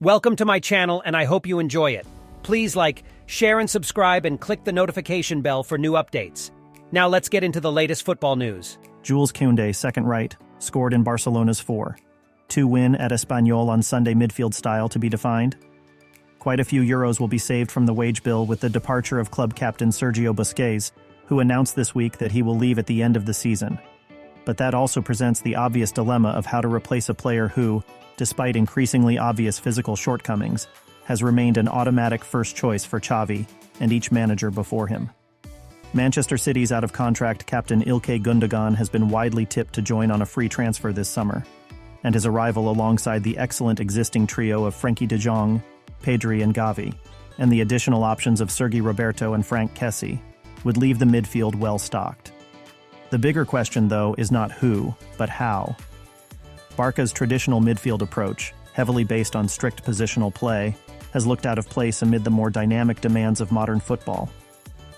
Welcome to my channel, and I hope you enjoy it. Please like, share, and subscribe, and click the notification bell for new updates. Now let's get into the latest football news. Jules Koundé, second right, scored in Barcelona's 4-2 win at Espanyol on Sunday, midfield style to be defined. Quite a few euros will be saved from the wage bill with the departure of club captain Sergio Busquets, who announced this week that he will leave at the end of the season. But that also presents the obvious dilemma of how to replace a player who, despite increasingly obvious physical shortcomings, has remained an automatic first choice for Xavi and each manager before him. Manchester City's out-of-contract captain Ilkay Gundogan has been widely tipped to join on a free transfer this summer, and his arrival alongside the excellent existing trio of Frenkie de Jong, Pedri and Gavi, and the additional options of Sergi Roberto and Frank Kessie, would leave the midfield well-stocked. The bigger question, though, is not who, but how. Barca's traditional midfield approach, heavily based on strict positional play, has looked out of place amid the more dynamic demands of modern football.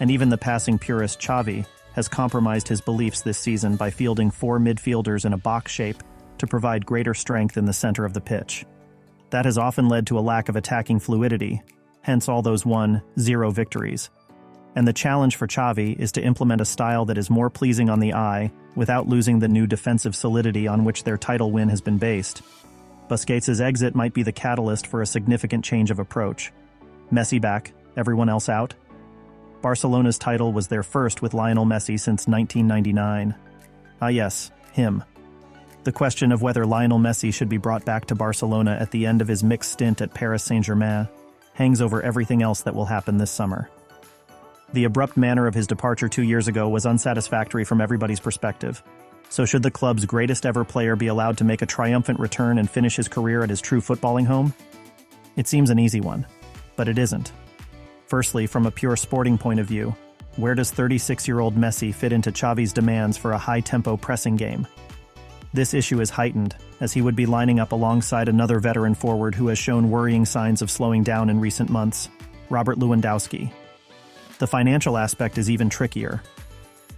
And even the passing purist Xavi has compromised his beliefs this season by fielding 4 midfielders in a box shape to provide greater strength in the center of the pitch. That has often led to a lack of attacking fluidity, hence all those 1-0 victories. And the challenge for Xavi is to implement a style that is more pleasing on the eye without losing the new defensive solidity on which their title win has been based. Busquets' exit might be the catalyst for a significant change of approach. Messi back, everyone else out? Barcelona's title was their first with Lionel Messi since 1999. Ah yes, him. The question of whether Lionel Messi should be brought back to Barcelona at the end of his mixed stint at Paris Saint-Germain hangs over everything else that will happen this summer. The abrupt manner of his departure 2 years ago was unsatisfactory from everybody's perspective. So should the club's greatest ever player be allowed to make a triumphant return and finish his career at his true footballing home? It seems an easy one, but it isn't. Firstly, from a pure sporting point of view, where does 36-year-old Messi fit into Xavi's demands for a high-tempo pressing game? This issue is heightened, as he would be lining up alongside another veteran forward who has shown worrying signs of slowing down in recent months, Robert Lewandowski. The financial aspect is even trickier.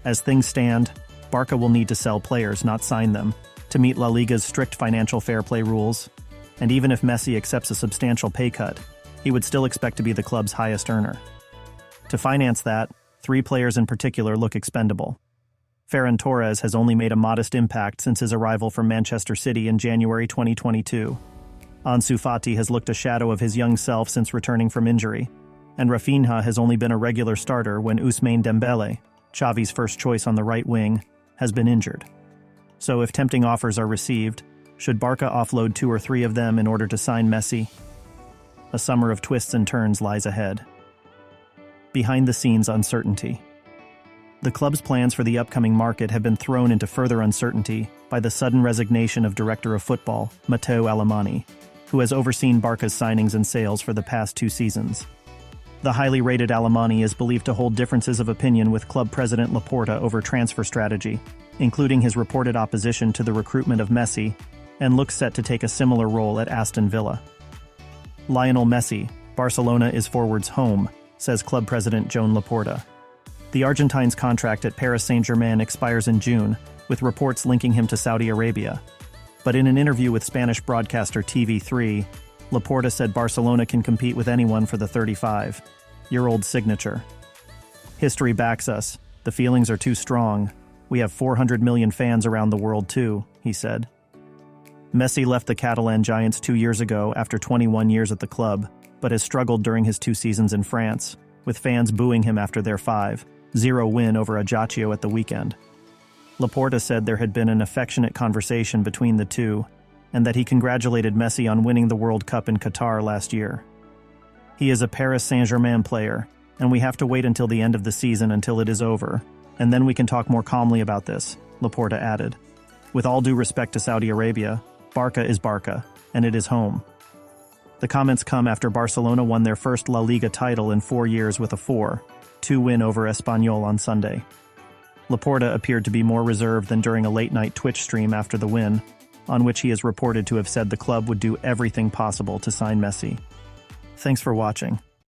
As things stand, Barca will need to sell players, not sign them, to meet La Liga's strict financial fair play rules, and even if Messi accepts a substantial pay cut, he would still expect to be the club's highest earner. To finance that, 3 players in particular look expendable. Ferran Torres has only made a modest impact since his arrival from Manchester City in January 2022. Ansu Fati has looked a shadow of his young self since returning from injury, and Rafinha has only been a regular starter when Ousmane Dembele, Xavi's first choice on the right wing, has been injured. So if tempting offers are received, should Barca offload 2 or 3 of them in order to sign Messi? A summer of twists and turns lies ahead. Behind-the-scenes uncertainty. The club's plans for the upcoming market have been thrown into further uncertainty by the sudden resignation of Director of Football, Matteo Alemany, who has overseen Barca's signings and sales for the past 2 seasons. The highly rated Alemany is believed to hold differences of opinion with club president Laporta over transfer strategy, including his reported opposition to the recruitment of Messi, and looks set to take a similar role at Aston Villa. Lionel Messi, Barcelona is forward's home, says club president Joan Laporta. The Argentine's contract at Paris Saint-Germain expires in June, with reports linking him to Saudi Arabia. But in an interview with Spanish broadcaster TV3, Laporta said Barcelona can compete with anyone for the 35-year-old signature. History backs us. The feelings are too strong. We have 400 million fans around the world too, he said. Messi left the Catalan Giants 2 years ago after 21 years at the club, but has struggled during his 2 seasons in France, with fans booing him after their 5-0 win over Ajaccio at the weekend. Laporta said there had been an affectionate conversation between the two, and that he congratulated Messi on winning the World Cup in Qatar last year. He is a Paris Saint-Germain player, and we have to wait until the end of the season until it is over, and then we can talk more calmly about this, Laporta added. With all due respect to Saudi Arabia, Barca is Barca, and it is home. The comments come after Barcelona won their first La Liga title in 4 years with a 4-2 win over Espanyol on Sunday. Laporta appeared to be more reserved than during a late-night Twitch stream after the win, on which he is reported to have said the club would do everything possible to sign Messi. Thanks for watching.